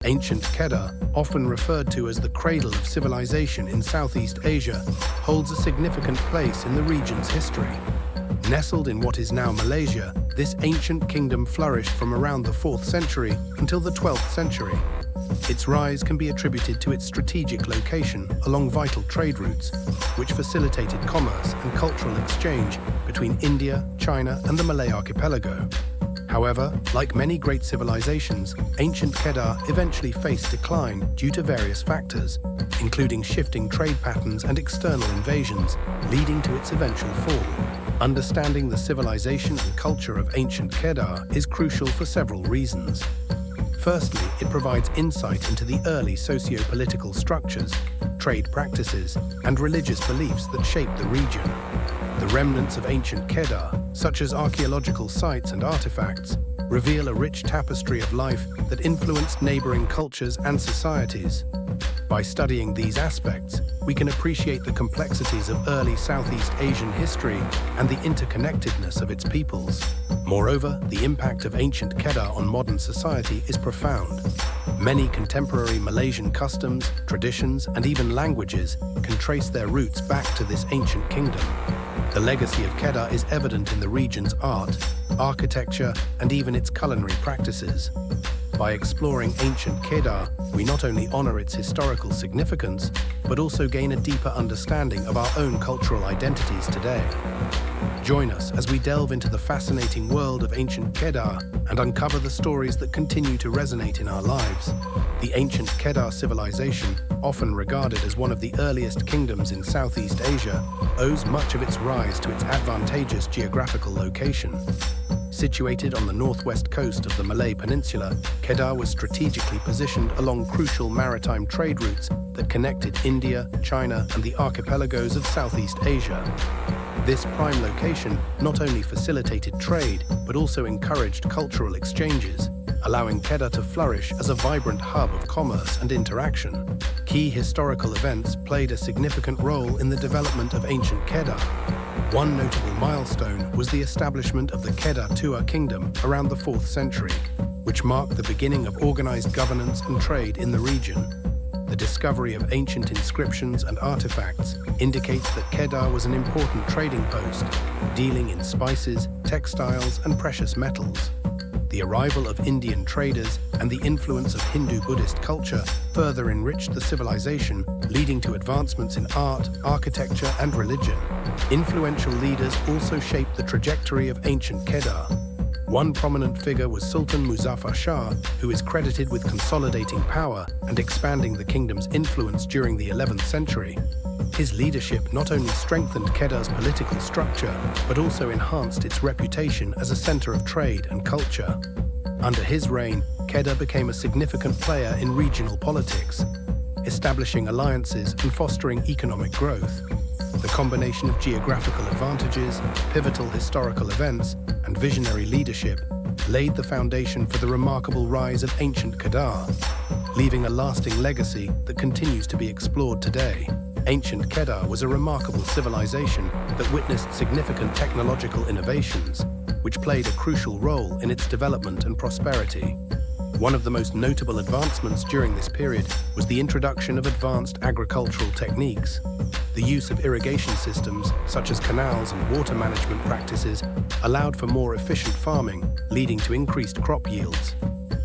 Ancient Kedah, often referred to as the cradle of civilization in Southeast Asia, holds a significant place in the region's history. Nestled in what is now Malaysia, this ancient kingdom flourished from around the 4th century until the 12th century. Its rise can be attributed to its strategic location along vital trade routes, which facilitated commerce and cultural exchange between India, China, and the Malay archipelago. However, like many great civilizations, ancient Kedah eventually faced decline due to various factors, including shifting trade patterns and external invasions, leading to its eventual fall. Understanding the civilization and culture of ancient Kedah is crucial for several reasons. Firstly, it provides insight into the early socio-political structures, trade practices, and religious beliefs that shaped the region. The remnants of ancient Kedah, such as archaeological sites and artifacts, reveal a rich tapestry of life that influenced neighboring cultures and societies. By studying these aspects, we can appreciate the complexities of early Southeast Asian history and the interconnectedness of its peoples. Moreover, the impact of ancient Kedah on modern society is profound. Many contemporary Malaysian customs, traditions, and even languages can trace their roots back to this ancient kingdom. The legacy of Kedah is evident in the region's art, architecture, and even its culinary practices. By exploring ancient Kedah, we not only honor its historical significance, but also gain a deeper understanding of our own cultural identities today. Join us as we delve into the fascinating world of ancient Kedah and uncover the stories that continue to resonate in our lives. The ancient Kedah civilization, often regarded as one of the earliest kingdoms in Southeast Asia, owes much of its rise to its advantageous geographical location. Situated on the northwest coast of the Malay Peninsula, Kedah was strategically positioned along crucial maritime trade routes that connected India, China, and the archipelagos of Southeast Asia. This prime location not only facilitated trade, but also encouraged cultural exchanges, allowing Kedah to flourish as a vibrant hub of commerce and interaction. Key historical events played a significant role in the development of ancient Kedah. One notable milestone was the establishment of the Kedah Tua Kingdom around the 4th century, which marked the beginning of organized governance and trade in the region. The discovery of ancient inscriptions and artifacts indicates that Kedah was an important trading post, dealing in spices, textiles, and precious metals. The arrival of Indian traders and the influence of Hindu-Buddhist culture further enriched the civilization, leading to advancements in art, architecture, and religion. Influential leaders also shaped the trajectory of ancient Kedah. One prominent figure was Sultan Muzaffar Shah, who is credited with consolidating power and expanding the kingdom's influence during the 11th century. His leadership not only strengthened Kedah's political structure, but also enhanced its reputation as a center of trade and culture. Under his reign, Kedah became a significant player in regional politics, establishing alliances and fostering economic growth. The combination of geographical advantages, pivotal historical events, and visionary leadership laid the foundation for the remarkable rise of ancient Kedah, leaving a lasting legacy that continues to be explored today. Ancient Kedah was a remarkable civilization that witnessed significant technological innovations, which played a crucial role in its development and prosperity. One of the most notable advancements during this period was the introduction of advanced agricultural techniques. The use of irrigation systems, such as canals and water management practices, allowed for more efficient farming, leading to increased crop yields.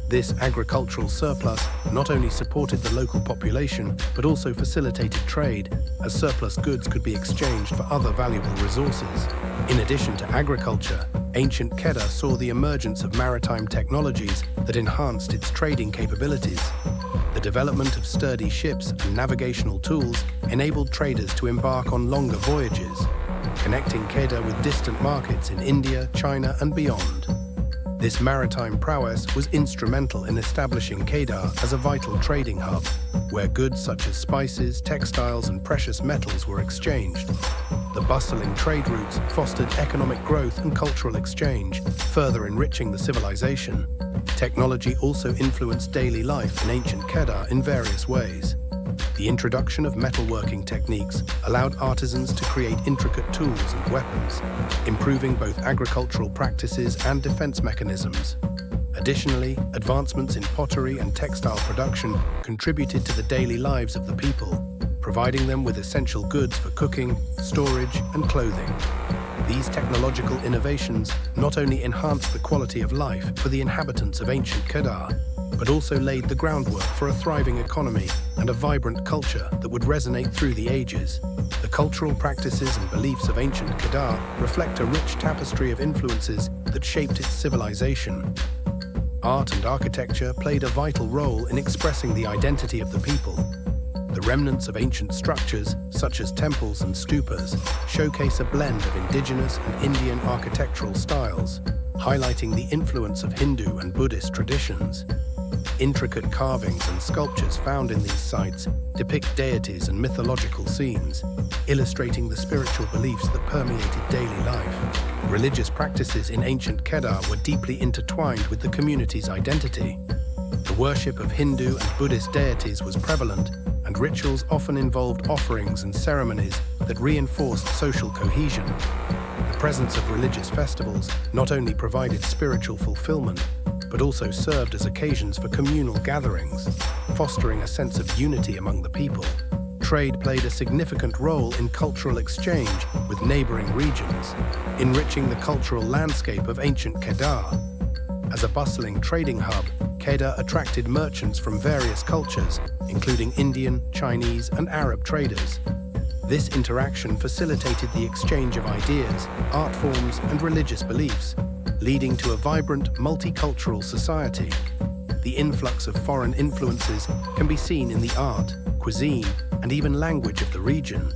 This agricultural surplus not only supported the local population, but also facilitated trade, as surplus goods could be exchanged for other valuable resources. In addition to agriculture, ancient Kedah saw the emergence of maritime technologies that enhanced its trading capabilities. The development of sturdy ships and navigational tools enabled traders to embark on longer voyages, connecting Kedah with distant markets in India, China, and beyond. This maritime prowess was instrumental in establishing Kedah as a vital trading hub, where goods such as spices, textiles, and precious metals were exchanged. The bustling trade routes fostered economic growth and cultural exchange, further enriching the civilization. Technology also influenced daily life in ancient Kedah in various ways. The introduction of metalworking techniques allowed artisans to create intricate tools and weapons, improving both agricultural practices and defense mechanisms. Additionally, advancements in pottery and textile production contributed to the daily lives of the people, providing them with essential goods for cooking, storage, and clothing. These technological innovations not only enhanced the quality of life for the inhabitants of ancient Kedah, but also laid the groundwork for a thriving economy and a vibrant culture that would resonate through the ages. The cultural practices and beliefs of ancient Kedah reflect a rich tapestry of influences that shaped its civilization. Art and architecture played a vital role in expressing the identity of the people. The remnants of ancient structures, such as temples and stupas, showcase a blend of indigenous and Indian architectural styles, highlighting the influence of Hindu and Buddhist traditions. Intricate carvings and sculptures found in these sites depict deities and mythological scenes, illustrating the spiritual beliefs that permeated daily life. Religious practices in ancient Kedah were deeply intertwined with the community's identity. The worship of Hindu and Buddhist deities was prevalent, and rituals often involved offerings and ceremonies that reinforced social cohesion. The presence of religious festivals not only provided spiritual fulfillment, but also served as occasions for communal gatherings, fostering a sense of unity among the people. Trade played a significant role in cultural exchange with neighboring regions, enriching the cultural landscape of ancient Kedah. As a bustling trading hub, Kedah attracted merchants from various cultures, including Indian, Chinese, and Arab traders. This interaction facilitated the exchange of ideas, art forms, and religious beliefs, leading to a vibrant, multicultural society. The influx of foreign influences can be seen in the art, cuisine, and even language of the region,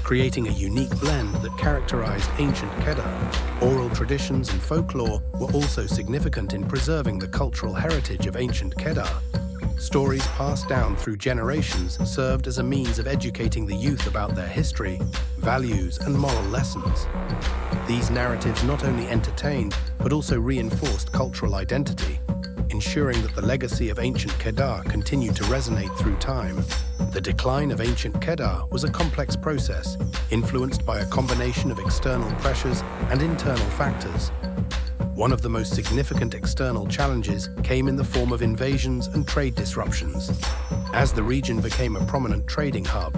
creating a unique blend that characterized ancient Kedah. Oral traditions and folklore were also significant in preserving the cultural heritage of ancient Kedah. Stories passed down through generations served as a means of educating the youth about their history, values, and moral lessons. These narratives not only entertained, but also reinforced cultural identity, ensuring that the legacy of ancient Kedah continued to resonate through time. The decline of ancient Kedah was a complex process, influenced by a combination of external pressures and internal factors. One of the most significant external challenges came in the form of invasions and trade disruptions. As the region became a prominent trading hub,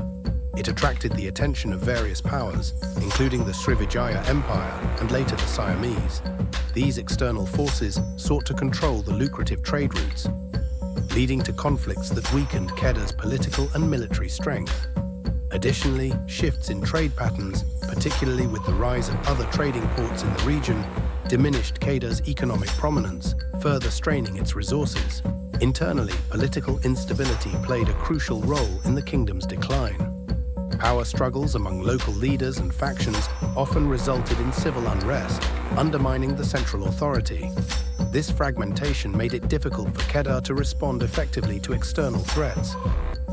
it attracted the attention of various powers, including the Srivijaya Empire and later the Siamese. These external forces sought to control the lucrative trade routes, leading to conflicts that weakened Kedah's political and military strength. Additionally, shifts in trade patterns, particularly with the rise of other trading ports in the region, diminished Kedah's economic prominence, further straining its resources. Internally, political instability played a crucial role in the kingdom's decline. Power struggles among local leaders and factions often resulted in civil unrest, undermining the central authority. This fragmentation made it difficult for Kedah to respond effectively to external threats.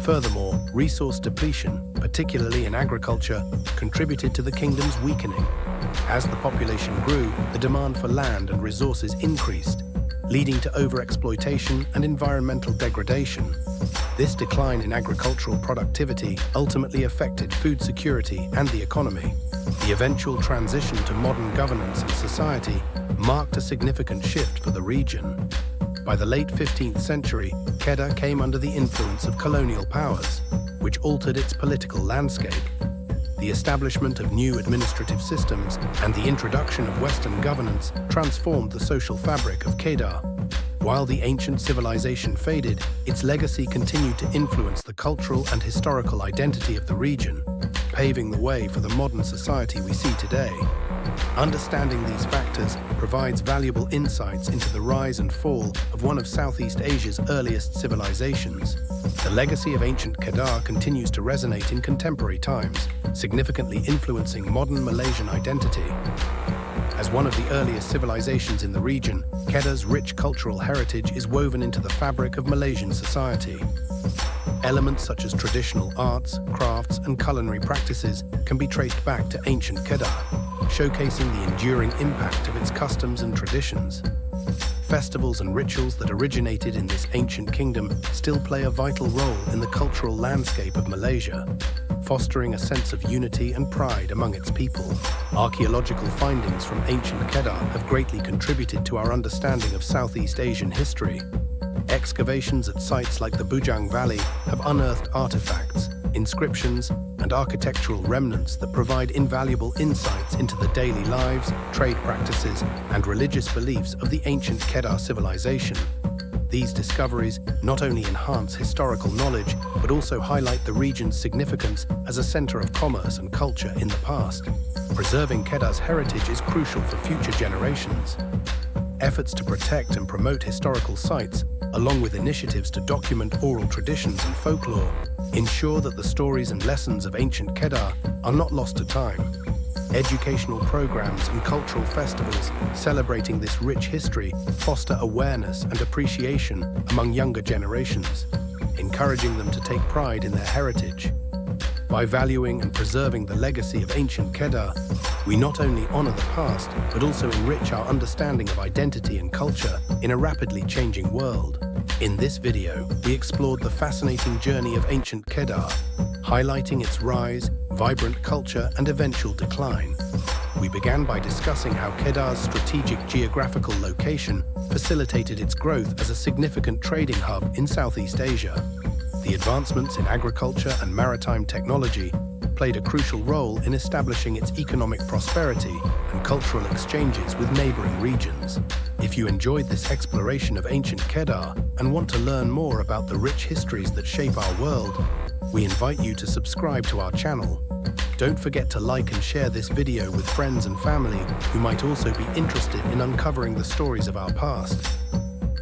Furthermore, resource depletion, particularly in agriculture, contributed to the kingdom's weakening. As the population grew, the demand for land and resources increased, leading to overexploitation and environmental degradation. This decline in agricultural productivity ultimately affected food security and the economy. The eventual transition to modern governance and society marked a significant shift for the region. By the late 15th century, Kedah came under the influence of colonial powers, which altered its political landscape. The establishment of new administrative systems and the introduction of Western governance transformed the social fabric of Kedah. While the ancient civilization faded, its legacy continued to influence the cultural and historical identity of the region, paving the way for the modern society we see today. Understanding these factors provides valuable insights into the rise and fall of one of Southeast Asia's earliest civilizations. The legacy of ancient Kedah continues to resonate in contemporary times, significantly influencing modern Malaysian identity. As one of the earliest civilizations in the region, Kedah's rich cultural heritage is woven into the fabric of Malaysian society. Elements such as traditional arts, crafts, and culinary practices can be traced back to ancient Kedah, showcasing the enduring impact of its customs and traditions. festivals and rituals that originated in this ancient kingdom still play a vital role in the cultural landscape of Malaysia, fostering a sense of unity and pride among its people. Archaeological findings from ancient Kedah have greatly contributed to our understanding of Southeast Asian history. Excavations at sites like the Bujang Valley have unearthed artifacts, inscriptions, and architectural remnants that provide invaluable insights into the daily lives, trade practices, and religious beliefs of the ancient Kedah civilization. These discoveries not only enhance historical knowledge, but also highlight the region's significance as a center of commerce and culture in the past. Preserving Kedah's heritage is crucial for future generations. Efforts to protect and promote historical sites, along with initiatives to document oral traditions and folklore, ensure that the stories and lessons of ancient Kedah are not lost to time. Educational programs and cultural festivals celebrating this rich history foster awareness and appreciation among younger generations, encouraging them to take pride in their heritage. By valuing and preserving the legacy of ancient Kedah, we not only honor the past, but also enrich our understanding of identity and culture in a rapidly changing world. In this video, we explored the fascinating journey of ancient Kedah, highlighting its rise, vibrant culture, and eventual decline. We began by discussing how Kedah's strategic geographical location facilitated its growth as a significant trading hub in Southeast Asia. The advancements in agriculture and maritime technology played a crucial role in establishing its economic prosperity and cultural exchanges with neighboring regions. If you enjoyed this exploration of ancient Kedah and want to learn more about the rich histories that shape our world, we invite you to subscribe to our channel. Don't forget to like and share this video with friends and family who might also be interested in uncovering the stories of our past.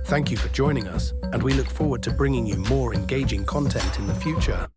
Thank you for joining us, and we look forward to bringing you more engaging content in the future.